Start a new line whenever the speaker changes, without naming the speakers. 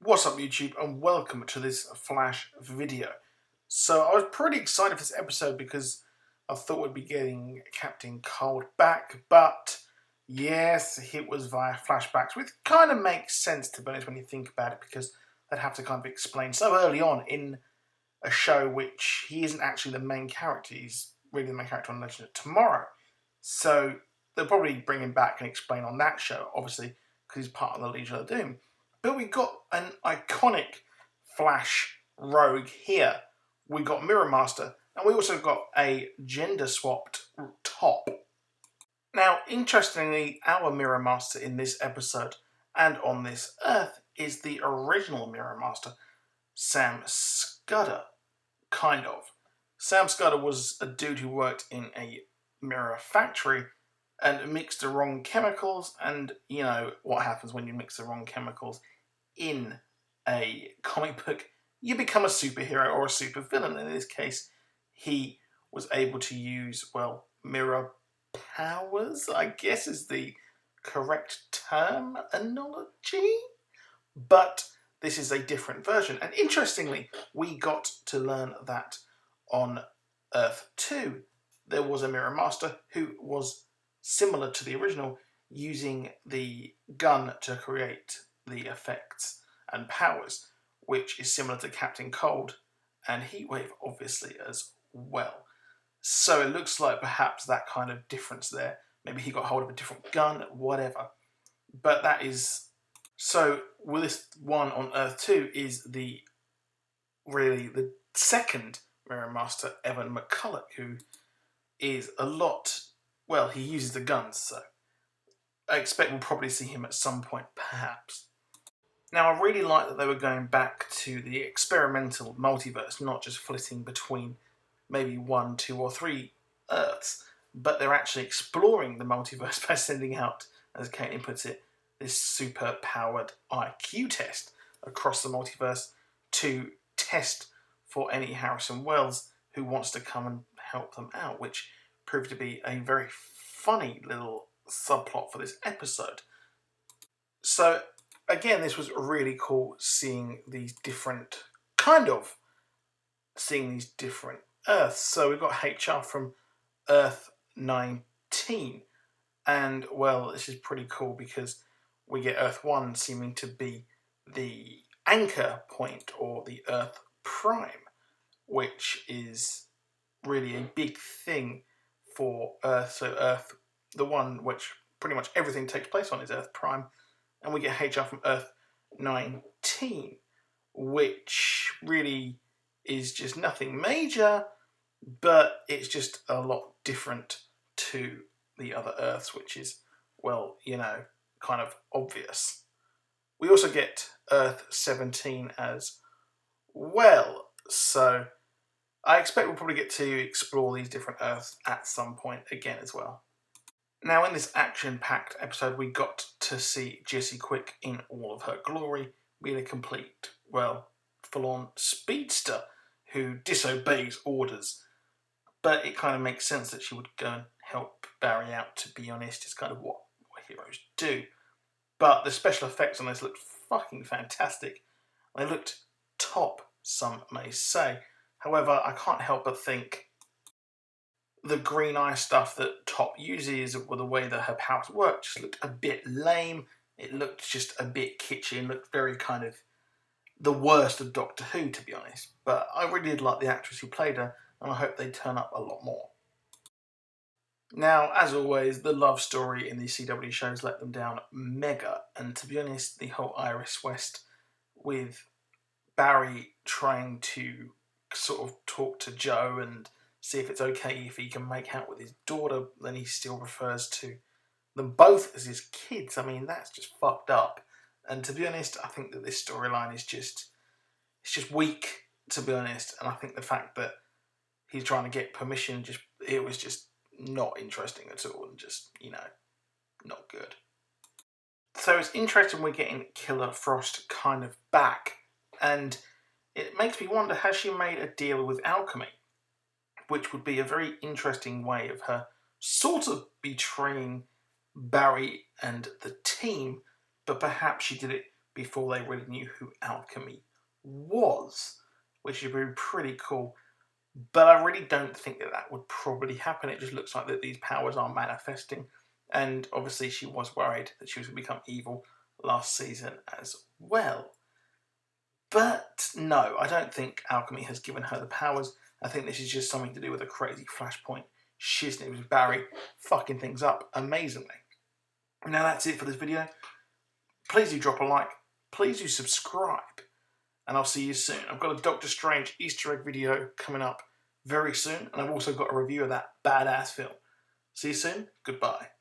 What's up YouTube and welcome to this Flash video. So I was pretty excited for this episode because I thought we'd be getting Captain Cold back, but yes, it was via flashbacks, which kind of makes sense to be honest when you think about it, because they'd have to kind of explain so early on in a show which he isn't actually the main character, he's really the main character on Legend of Tomorrow. So they'll probably bring him back and explain on that show, obviously, because he's part of the Legion of Doom. But we got an iconic Flash rogue here. We got Mirror Master, and we also got a gender-swapped top. Now, interestingly, our Mirror Master in this episode and on this Earth is the original Mirror Master, Sam Scudder, kind of. Sam Scudder was a dude who worked in a mirror factory and mixed the wrong chemicals, and you know what happens when you mix the wrong chemicals in a comic book. You become a superhero or a supervillain. In this case, he was able to use, well, mirror powers, I guess is the correct terminology. But this is a different version. And interestingly, we got to learn that on Earth 2, there was a Mirror Master who was similar to the original, using the gun to create the effects and powers, which is similar to Captain Cold and Heatwave, obviously, as well. So it looks like perhaps that kind of difference there. Maybe he got hold of a different gun, whatever. But that is... So, with this one on Earth 2 is the second Mirror Master, Evan McCulloch, who is a lot... Well, he uses the guns, so I expect we'll probably see him at some point, perhaps. Now, I really like that they were going back to the experimental multiverse, not just flitting between maybe 1, 2, or 3 Earths, but they're actually exploring the multiverse by sending out, as Caitlin puts it, this super-powered IQ test across the multiverse to test for any Harrison Wells who wants to come and help them out, which proved to be a very funny little subplot for this episode. So, again, this was really cool seeing these different, seeing these different Earths. So we've got HR from Earth 19, and, well, this is pretty cool because we get Earth 1 seeming to be the anchor point, or the Earth Prime, which is really a big thing for Earth. So Earth, the one which pretty much everything takes place on, is Earth Prime, and we get HR from Earth 19, which really is just nothing major, but it's just a lot different to the other Earths, which is, well, you know, kind of obvious. We also get Earth 17 as well, so I expect we'll probably get to explore these different Earths at some point again as well. Now, in this action-packed episode, we got to see Jessie Quick in all of her glory, being a complete, well, full-on speedster who disobeys orders. But it kind of makes sense that she would go and help Barry out, to be honest. It's kind of what heroes do. But the special effects on this looked fucking fantastic. They looked top, some may say. However, I can't help but think the green eye stuff that Top uses, or the way that her powers work, just looked a bit lame. It looked just a bit kitschy and looked very kind of the worst of Doctor Who, to be honest. But I really did like the actress who played her, and I hope they turn up a lot more. Now, as always, the love story in these CW shows let them down mega, and to be honest, the whole Iris West with Barry trying to sort of talk to Joe and see if it's okay if he can make out with his daughter, then he still refers to them both as his kids. I mean, that's just fucked up. And to be honest, I think that this storyline is just weak, to be honest. And I think the fact that he's trying to get permission, it was just not interesting at all, and just, you know, not good. So it's interesting we're getting Killer Frost kind of back, and it makes me wonder, has she made a deal with Alchemy? Which would be a very interesting way of her sort of betraying Barry and the team, but perhaps she did it before they really knew who Alchemy was, which would be pretty cool. But I really don't think that that would probably happen. It just looks like that these powers are manifesting. And obviously she was worried that she was going to become evil last season as well. But no, I don't think Alchemy has given her the powers. I think this is just something to do with a crazy Flashpoint shiznit with Barry fucking things up amazingly. Now that's it for this video. Please do drop a like. Please do subscribe. And I'll see you soon. I've got a Doctor Strange Easter egg video coming up very soon. And I've also got a review of that badass film. See you soon. Goodbye.